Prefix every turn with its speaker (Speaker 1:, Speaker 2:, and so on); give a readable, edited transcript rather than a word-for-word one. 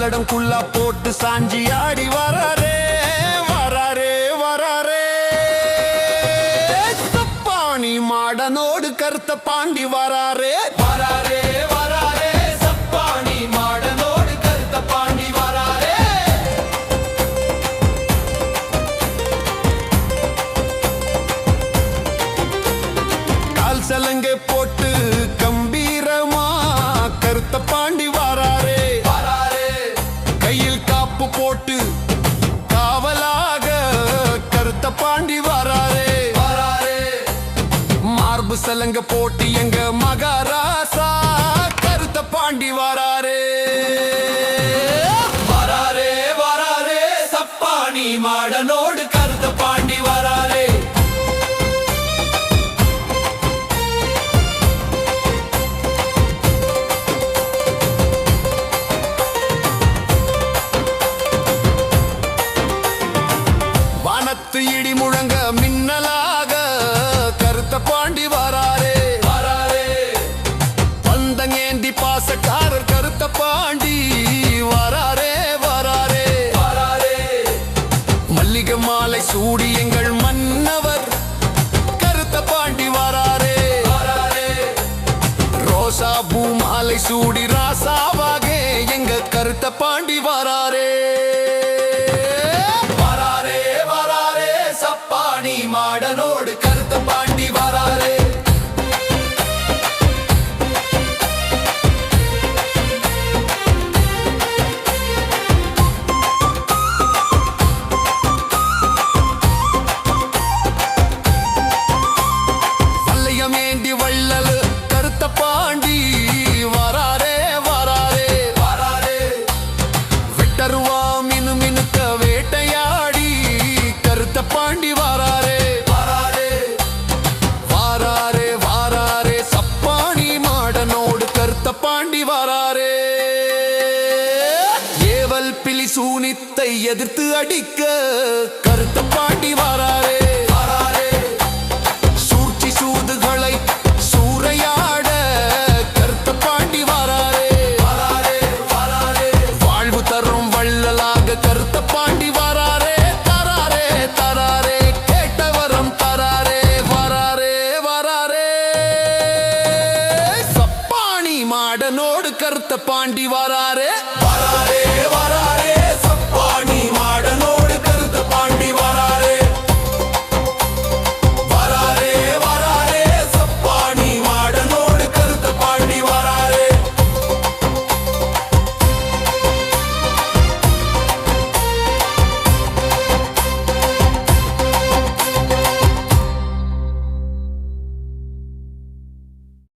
Speaker 1: சல்லடம் குள்ளா போட்டு சாஞ்சி ஆடி வராரே வராரே வராரே. சப்பாணி மாடனோடு கருத்த பாண்டி வராரே வராரே வராரே. சப்பாணி மாடனோடு கருத்த பாண்டி வராரே. கால் சலங்கை போட்டு கம்பீரமா கருத்த பாண்டி வராரே வராரே. கையில் காப்பு போட்டு காவலாக கருத்த பாண்டி வராரே வராரே. மார்பு சலங்க போட்டு எங்க மகாராசா கருத்த பாண்டி வராரே வராரே வராரே. சப்பாணி மாடனோடு கருத்த பாண்டி வராரே. வானத்து இடி முழங்க மின்னலாக கருத்த பாண்டி வராரே வராரே. பந்தங்கேந்தி பாசக்காரர் கருத்த பாண்டி வராரே வராரே வராரே. மல்லிகை மாலை சூடி எங்கள் மன்னவர் கருத்த பாண்டி வராரே வராரே. ரோசா பூ மாலை சூடி ராசாவாக எங்க கருத்த பாண்டி வராரே வராரே வராரே. சப்பாணி மாடனோடு கருத்த பாண்டி வராரே. வல்லையமேந்தி வள்ளல் கருத்த பாண்டி வராரே வராரே வராரே. வெட்டருவா மினு மினுக்க வேட்டையாடி கருத்த பாண்டி வராரே வராரே வராரே வராரே. சப்பாணி மாடனோடு கருத்த பாண்டி வராரே. ஏவல் பிலி சூனித்தை எதிர்த்து அடிக்க கருத்த பாண்டி வராரே வராரே. சூழ்ச்சி சூதுகளை சூறையாட கருத்த பாண்டி வராரே வராரே வராரே. வாழ்வு தரும் வள்ளலாக கருத்த பாண்டி வராரே தராரே தராரே. கேட்டவரம் தராரே வராரே வராரே. சப்பாணி மாடனோடு கருத்த பாண்டி வராரே வராரே வராரே.